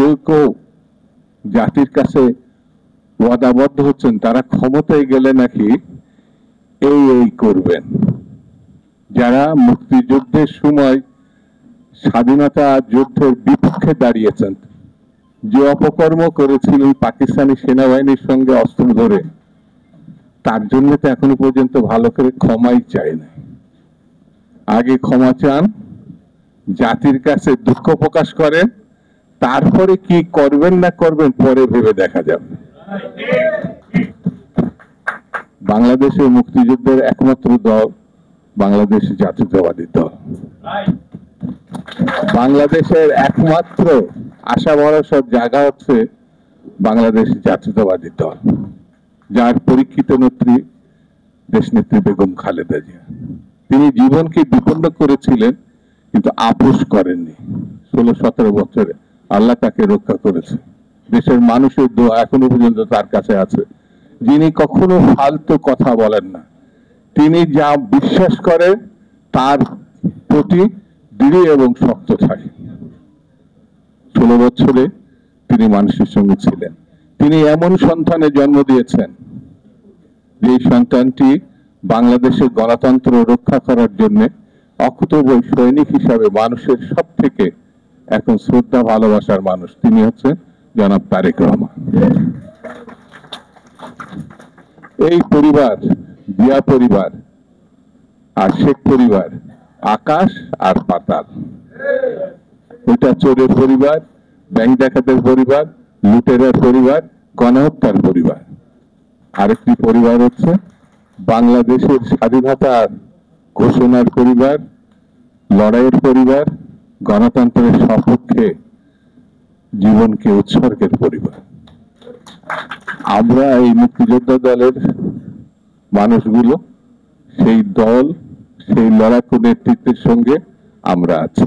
কেউ কেউ জাতির কাছে ওয়াদাবদ্ধ হচ্ছেন, তারা ক্ষমতায় গেলে নাকি এই করবেন। যারা মুক্তিযুদ্ধের সময় স্বাধীনতা যুদ্ধের বিপক্ষে দাঁড়িয়েছেন, যে অপকর্ম করেছিলেন পাকিস্তানি সেনাবাহিনীর সঙ্গে অস্ত্র ধরে, তার জন্য তো এখনো পর্যন্ত ভালো করে ক্ষমাই চায় না। আগে ক্ষমা চান, জাতির কাছে দুঃখ প্রকাশ করেন, তারপরে কি করবেন না করবেন পরে ভেবে দেখা যাবে। বাংলাদেশের মুক্তিযুদ্ধের একমাত্র দল বাংলাদেশ জাতীয়তাবাদী দল। বাংলাদেশের একমাত্র আশা ভরসার জায়গা হচ্ছে বাংলাদেশ জাতীয়তাবাদী দল, যার পরীক্ষিত নেত্রী দেশনেত্রী বেগম খালেদা জিয়া। তিনি জীবনকে বিপন্ন করেছিলেন কিন্তু আপোষ করেননি। 16-17 বছরে আল্লাহ তাকে রক্ষা করেছে। দেশের মানুষের দোয়া এখনো পর্যন্ত তার কাছে আছে। যিনি কখনো ফালতু কথা বলেন না, তিনি যা বিশ্বাস করেন তার প্রতি দৃঢ় এবং শক্ত থাকে। 16 বছরে তিনি মানুষের সঙ্গে ছিলেন। তিনি এমন সন্তানের জন্ম দিয়েছেন যে সন্তানটি বাংলাদেশের গণতন্ত্র রক্ষা করার জন্য অকুতোভয় সৈনিক হিসাবে মানুষের সব থেকে এখন শ্রদ্ধা ভালোবাসার মানুষ। তিনি হচ্ছেন জনাব তারেক রহমান। এই পরিবার, জিয়া পরিবার আর শেখ পরিবার আকাশ আর পাতাল। ওইটা চোরের পরিবার, ব্যাংক ডাকাতের পরিবার, লুটেরার পরিবার, গণহত্যার পরিবার। আরেকটি পরিবার হচ্ছে বাংলাদেশের স্বাধীনতার ঘোষণার পরিবার, লড়াইয়ের পরিবার, গণতন্ত্রের সপক্ষে জীবনকে উৎসর্গের পরিবার। আমরা এই মুক্তিযোদ্ধা দলের মানুষগুলো সেই দল, সেই লড়াকু নেতৃত্বের সঙ্গে আমরা আছি।